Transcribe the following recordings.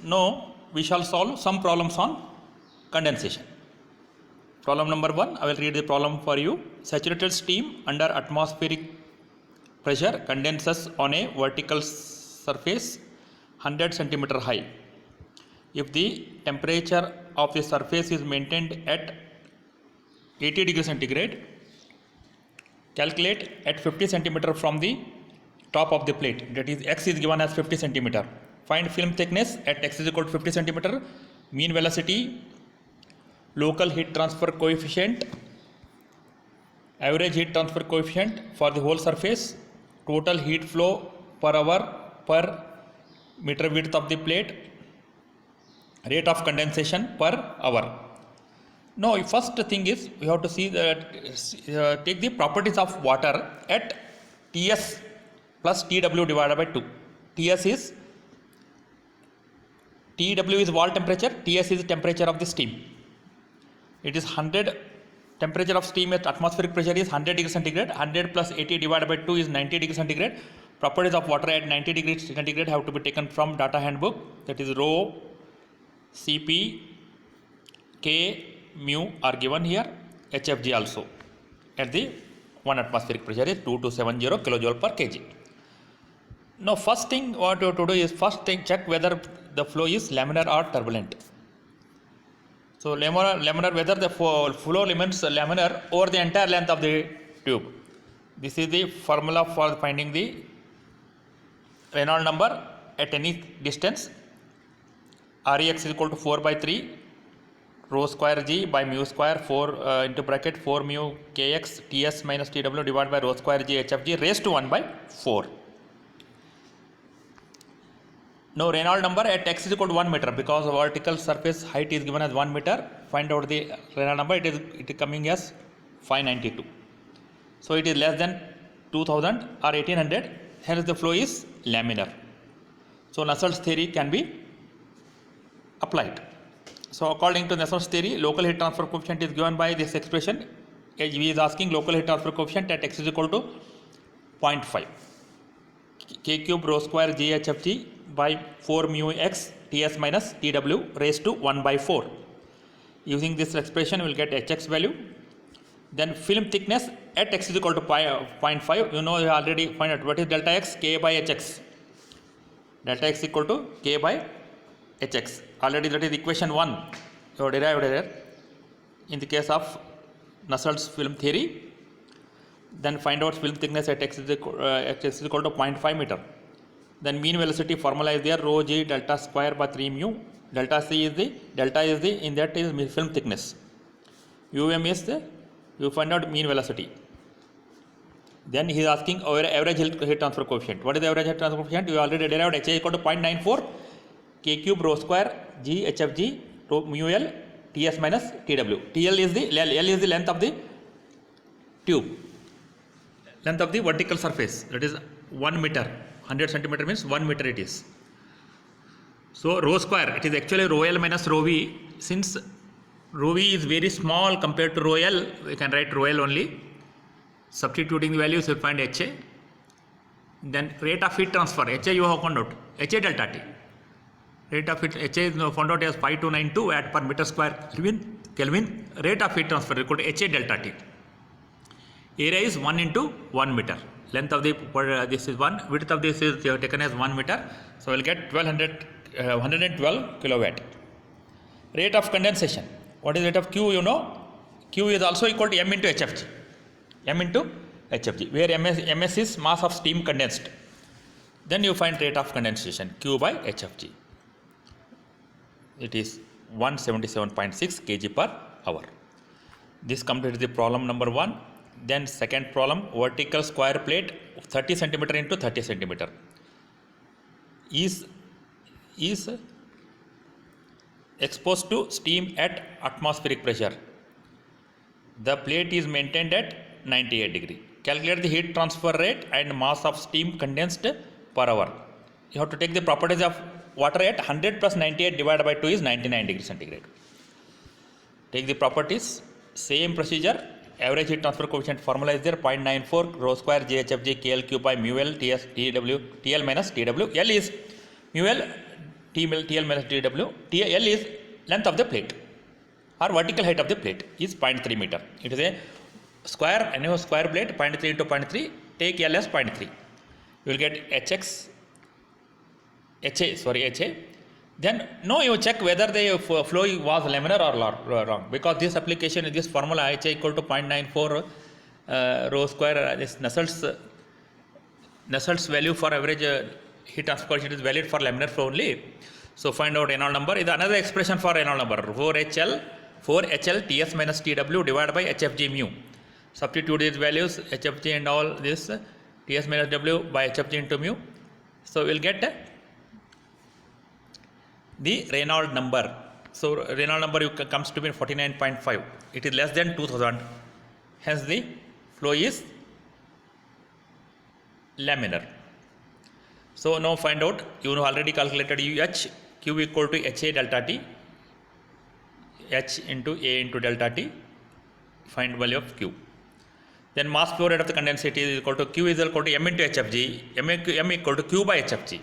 Now we shall solve some problems on condensation. Problem number 1, I will read the problem for you. Saturated steam under atmospheric pressure condenses on a vertical surface 100 centimeter high. If the temperature of the surface is maintained at 80 degrees centigrade, calculate at 50 centimeter from the top of the plate, that is x is given as 50 centimeter. Find film thickness at x is equal to 50 centimeter, mean velocity, local heat transfer coefficient, average heat transfer coefficient for the whole surface, total heat flow per hour per meter width of the plate, rate of condensation per hour. Now, first thing is we have to see that take the properties of water at Ts plus Tw divided by 2. Tw is wall temperature, Ts is temperature of the steam. It is 100, temperature of steam at atmospheric pressure is 100 degrees centigrade, 100 plus 80 divided by 2 is 90 degrees centigrade. Properties of water at 90 degrees centigrade have to be taken from data handbook, that is rho, Cp, K, mu are given here, HFG also at the 1 atmospheric pressure is 2270 kilojoule per kg. Now first thing what you have to do is check whether the flow is laminar or turbulent. So laminar whether the flow remains laminar over the entire length of the tube. This is the formula for finding the Reynolds number at any distance. Rex is equal to 4 by 3 rho square g by mu square 4 into bracket 4 mu kx Ts minus Tw divided by rho square g Hfg raised to 1 by 4. Now Reynolds number at x is equal to 1 meter because the vertical surface height is given as 1 meter. Find out the Reynolds number. It is coming as 592. So it is less than 2000 or 1800. Hence the flow is laminar. So Nusselt's theory can be applied. So according to Nusselt's theory, local heat transfer coefficient is given by this expression. He is asking local heat transfer coefficient at x is equal to 0.5. K cube rho square g Hfg by 4 mu x Ts minus Tw raised to 1 by 4. Using this expression we will get Hx value. Then film thickness at x is equal to 0.5. You know you already find out what is delta x, K by Hx. Delta x equal to K by Hx. Already that is equation 1 you have derived there in the case of Nusselt's film theory. Then find out film thickness at x is equal to 0.5 meter. Then mean velocity formula is there, rho g delta square by 3 mu. Delta is the in that is film thickness. Um is the you find out mean velocity. Then he is asking our average heat transfer coefficient. What is the average heat transfer coefficient? You already derived H equal to 0.94 K cube rho square g Hfg mu L Ts minus Tw. L is the length of the tube. Length of the vertical surface, that is 1 meter. 100 centimeter means 1 meter it is. So rho square, it is actually rho L minus rho V. Since rho V is very small compared to rho L, we can write rho L only. Substituting the values you will find HA. Then rate of heat transfer, HA you have found out, HA delta T. Rate of heat, HA is found out as 5292 watt per meter square Kelvin. Rate of heat transfer equal to HA delta T. Area is 1 into 1 meter. Length of the this is 1, width of this is taken as 1 meter. So we will get 112 kilowatt. Rate of condensation. What is rate of Q? You know, Q is also equal to M into Hfg. M into Hfg, where Ms is mass of steam condensed. Then you find rate of condensation Q by Hfg. It is 177.6 kg per hour. This completes the problem number 1. Then second problem, vertical square plate 30 centimeter into 30 centimeter is exposed to steam at atmospheric pressure. The plate is maintained at 98 degree. Calculate the heat transfer rate and mass of steam condensed per hour. You have to take the properties of water at 100 plus 98 divided by 2 is 99 degrees centigrade. Take the properties, same procedure. Average heat transfer coefficient formula is there, 0.94 rho square g Hfg KL cube by mu L Ts Tw TL minus Tw. L is mu L TL minus TW. TL is length of the plate or vertical height of the plate is 0.3 meter. It is a square, anyway square plate, 0.3 into 0.3, take L as 0.3. You will get HA. Then no, you check whether the flow was laminar or wrong, because this application, this formula HA equal to 0.94 rho square, this Nusselt's value for average heat transfer coefficient is valid for laminar flow only. So find out Reynolds number is another expression for Reynolds number, 4HL Ts minus TW divided by HFG mu. Substitute these values, HFG and all this, Ts minus W by HFG into mu. So we'll get the Reynolds number. So Reynolds number comes to be 49.5. It is less than 2000. Hence the flow is laminar. So now find out, you know already calculated UH, Q equal to HA delta T, H into A into delta T, find value of Q. Then mass flow rate of the condensate is equal to Q is equal to M into HFG, M equal to Q by HFG.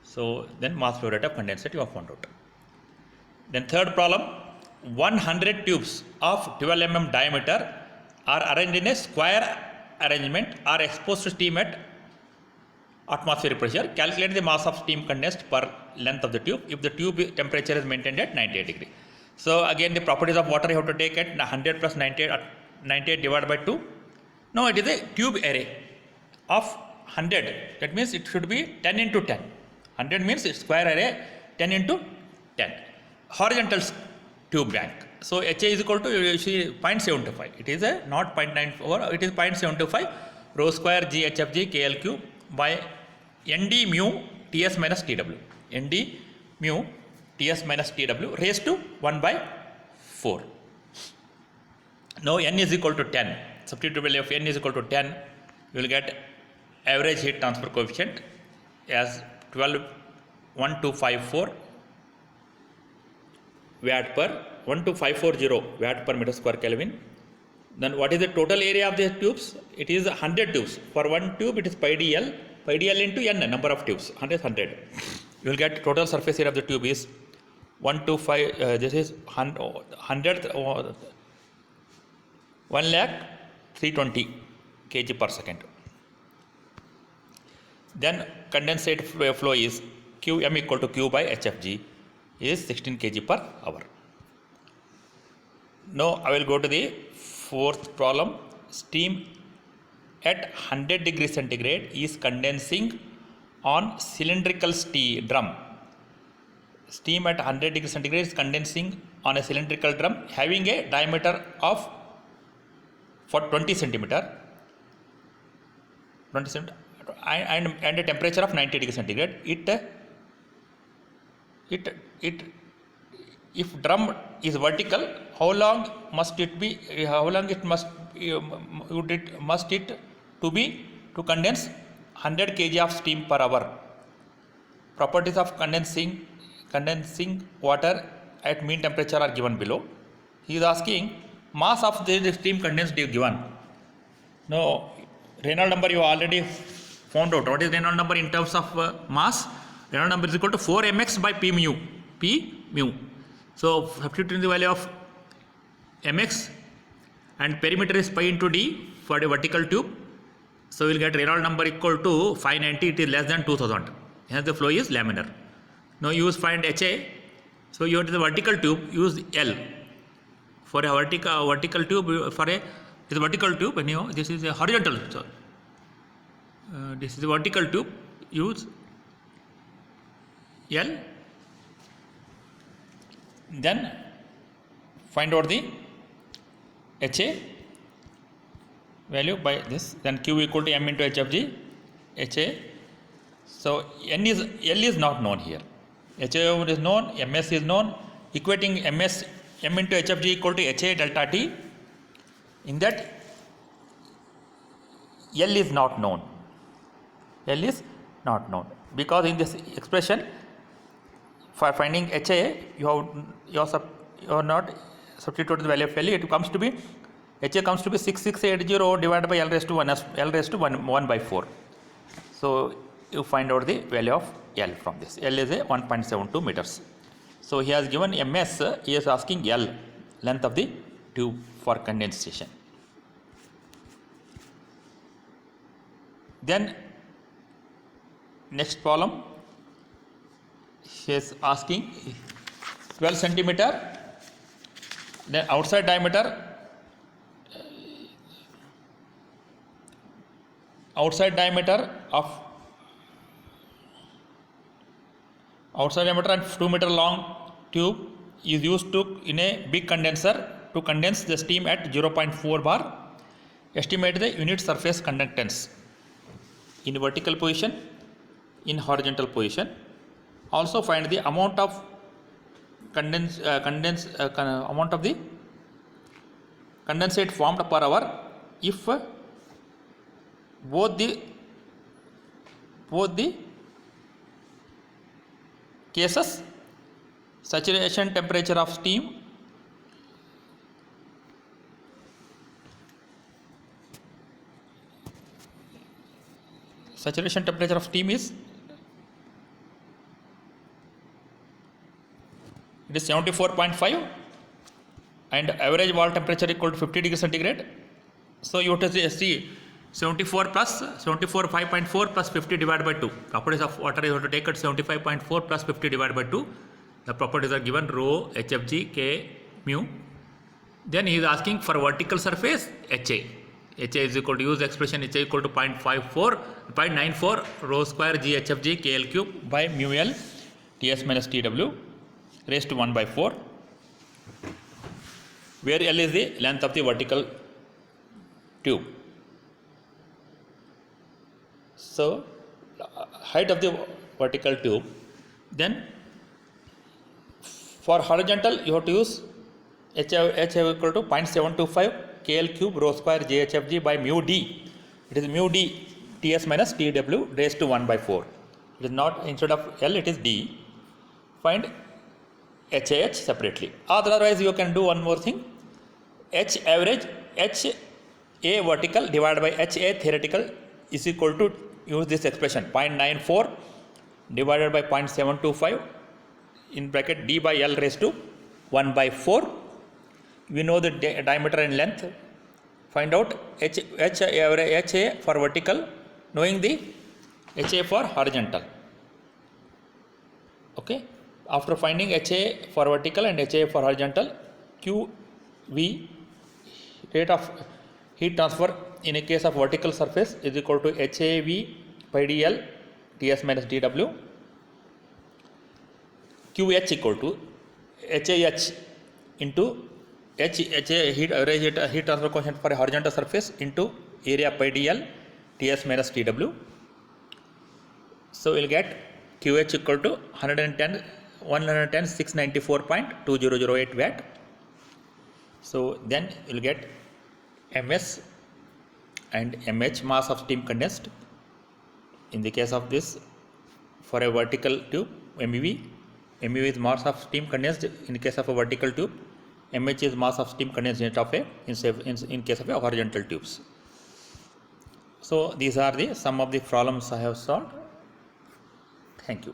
So then mass flow rate of condensate you have found out. Then third problem, 100 tubes of 12 mm diameter are arranged in a square arrangement, are exposed to steam at atmospheric pressure. Calculate the mass of steam condensed per length of the tube if the tube temperature is maintained at 98 degree. So again the properties of water you have to take at 100 plus 98 divided by 2. No, it is a tube array of 100. That means it should be 10 into 10. 100 means it's square array, 10 into 10. Horizontal tube bank. So HA is equal to 0.75. It is a not 0.94, it is 0.75 rho square GHFG KLQ by ND mu TS minus TW. ND mu TS minus TW raised to 1 by 4. Now N is equal to 10. Substitute value of N is equal to 10. You will get average heat transfer coefficient as 1254 watt per 12540 watt per meter square Kelvin. Then what is the total area of the tubes? It is 100 tubes. For one tube it is pi dl into n, number of tubes, 100. You will get total surface area of the tube is 125, this is 100, 1,320 kg per second. Then condensate flow is Qm equal to Q by HFG is 16 kg per hour. Now I will go to the fourth problem. Steam at 100 degrees centigrade is condensing on cylindrical drum. Steam at 100 degrees centigrade is condensing on a cylindrical drum having a diameter of 20 centimeter and a temperature of 90 degrees centigrade. If drum is vertical, how long must it be? How long it must it to be to condense 100 kg of steam per hour? Properties of condensing water at mean temperature are given below. He is asking mass of the steam condensed is given. Now Reynolds number you already found out. What is Reynolds number in terms of mass? Reynolds number is equal to 4 mx by p mu. So substituting the value of mx and perimeter is pi into d for the vertical tube. So we will get Reynolds number equal to 590. It is less than 2000. Hence the flow is laminar. Now use find HA. So you have the vertical tube, use L. For a vertical tube, this is a vertical tube, and this is a horizontal. So this is a vertical tube. Use L. Then find out the HA value by this. Then Q equal to M into HFG. HA. So L is not known here. HA is known, MS is known. Equating M into HFG equal to HA delta T. In that L is not known. L is not known because in this expression for finding HA you have not substituted the value of L. It comes to be HA comes to be 6680 divided by L raised to 1 by 4. So you find out the value of L from this. L is a 1.72 meters. So he has given MS, he is asking L, length of the tube for condensation. Then next problem, he is asking 12 centimeter, then outside diameter of outside diameter and 2 meter long tube is used to in a big condenser to condense the steam at 0.4 bar. Estimate the unit surface conductance in vertical position, in horizontal position. Also find the amount of amount of the condensate formed per hour if both the cases saturation temperature of steam is it is 74.5 and average wall temperature equal to 50 degrees centigrade. So you have to see 74 plus 5.4 plus 50 divided by 2. Properties of water you have to take at 75.4 plus 50 divided by 2. The properties are given rho, HFG, K, mu. Then he is asking for vertical surface HA. HA is equal to, use expression HA equal to 0.94 rho square G HFG KL cube by mu L TS minus TW raised to 1 by 4, where L is the length of the vertical tube. So height of the vertical tube. Then for horizontal you have to use H equal to 0.725 KL cube rho square JHFG by mu D. It is mu D TS minus TW raised to 1 by 4. It is not, instead of L it is D. Find HAH separately. Otherwise you can do one more thing. H average, HA vertical divided by HA theoretical is equal to, use this expression 0.94 divided by 0.725 in bracket D by L raised to 1 by 4. We know the diameter and length. Find out HA for vertical, knowing the HA for horizontal. Okay. After finding HA for vertical and HA for horizontal, QV, rate of heat transfer in a case of vertical surface is equal to HAV by DL TS minus DW. QH equal to HAH into HA heat transfer coefficient for a horizontal surface into area by DL TS minus TW. So we'll get QH equal to 110,694.2008 watt. So then you'll get MS and MH, mass of steam condensed. In the case of this, for a vertical tube, MeV is mass of steam condensed in the case of a vertical tube. MH is mass of steam condensed in case of a horizontal tubes. So these are the some of the problems I have solved. Thank you.